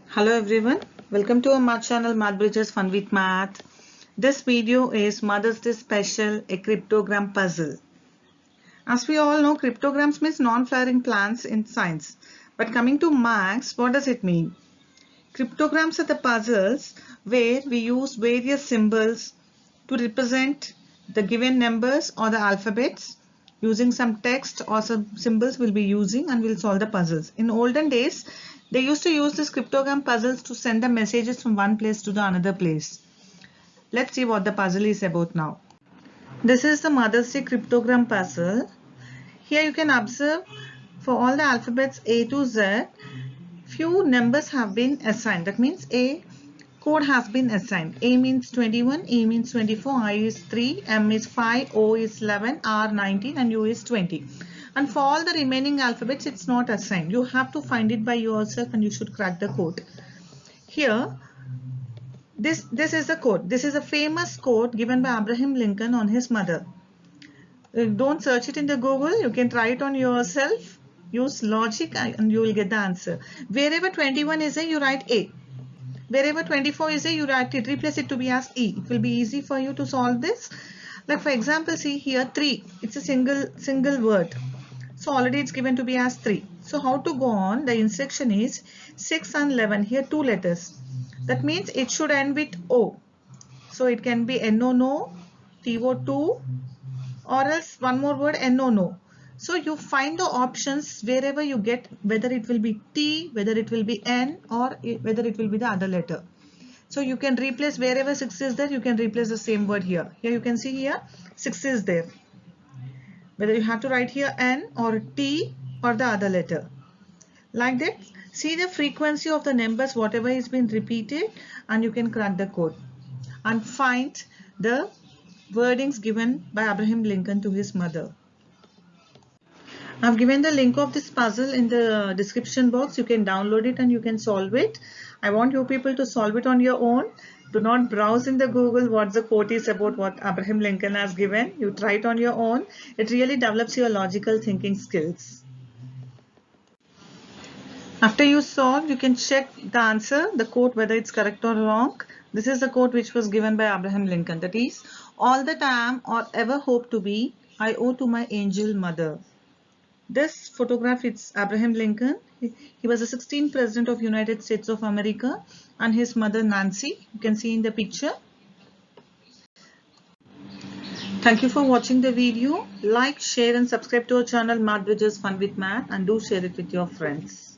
Hello everyone, welcome to our math channel Math Bridges Fun with Math. This video is Mother's Day special, a cryptogram puzzle. As we all know, cryptograms means non-flowering plants in science. But coming to maths, what does it mean? Cryptograms are the puzzles where we use various symbols to represent the given numbers or the alphabets. Using some text or some symbols we'll be using and we'll solve the puzzles. In olden days, they used to use these cryptogram puzzles to send the messages from one place to the another place. Let's see what the puzzle is about now. This is the Mother's Day cryptogram puzzle. Here you can observe for all the alphabets A to Z, few numbers have been assigned. That means a code has been assigned. A means 21, E means 24, I is 3, M is 5, O is 11, R 19 and U is 20. And for all the remaining alphabets, it's not assigned. You have to find it by yourself and you should crack the code. Here, this is the code. This is a famous code given by Abraham Lincoln on his mother. Don't search it in the Google. You can try it on yourself. Use logic and you will get the answer. Wherever 21 is there, you write A. Wherever 24 is there, you write it, replace it to be as E. It will be easy for you to solve this. Like for example, see here 3. It's a single word. So already it's given to be as 3. So how to go on? The instruction is 6 and 11. Here 2 letters. That means it should end with O. So it can be NO, TO2 or else one more word NO. So you find the options wherever you get, whether it will be T, whether it will be N or whether it will be the other letter. So you can replace wherever 6 is there, you can replace the same word here. Here you can see here 6 is there. Whether you have to write here N or T or the other letter. Like that, see the frequency of the numbers, whatever is been repeated, and you can crack the code and find the wordings given by Abraham Lincoln to his mother. I've given the link of this puzzle in the description box. You can download it and you can solve it. I want you people to solve it on your own. Do not browse in the Google what the quote is about what Abraham Lincoln has given. You try it on your own. It really develops your logical thinking skills. After you solve, you can check the answer, the quote, whether it's correct or wrong. This is the quote which was given by Abraham Lincoln. That is, all that I am or ever hope to be, I owe to my angel mother. This photograph is Abraham Lincoln. He was the 16th President of United States of America and his mother Nancy. You can see in the picture. Thank you for watching the video. Like, share and subscribe to our channel Math Bridges Fun with Math and do share it with your friends.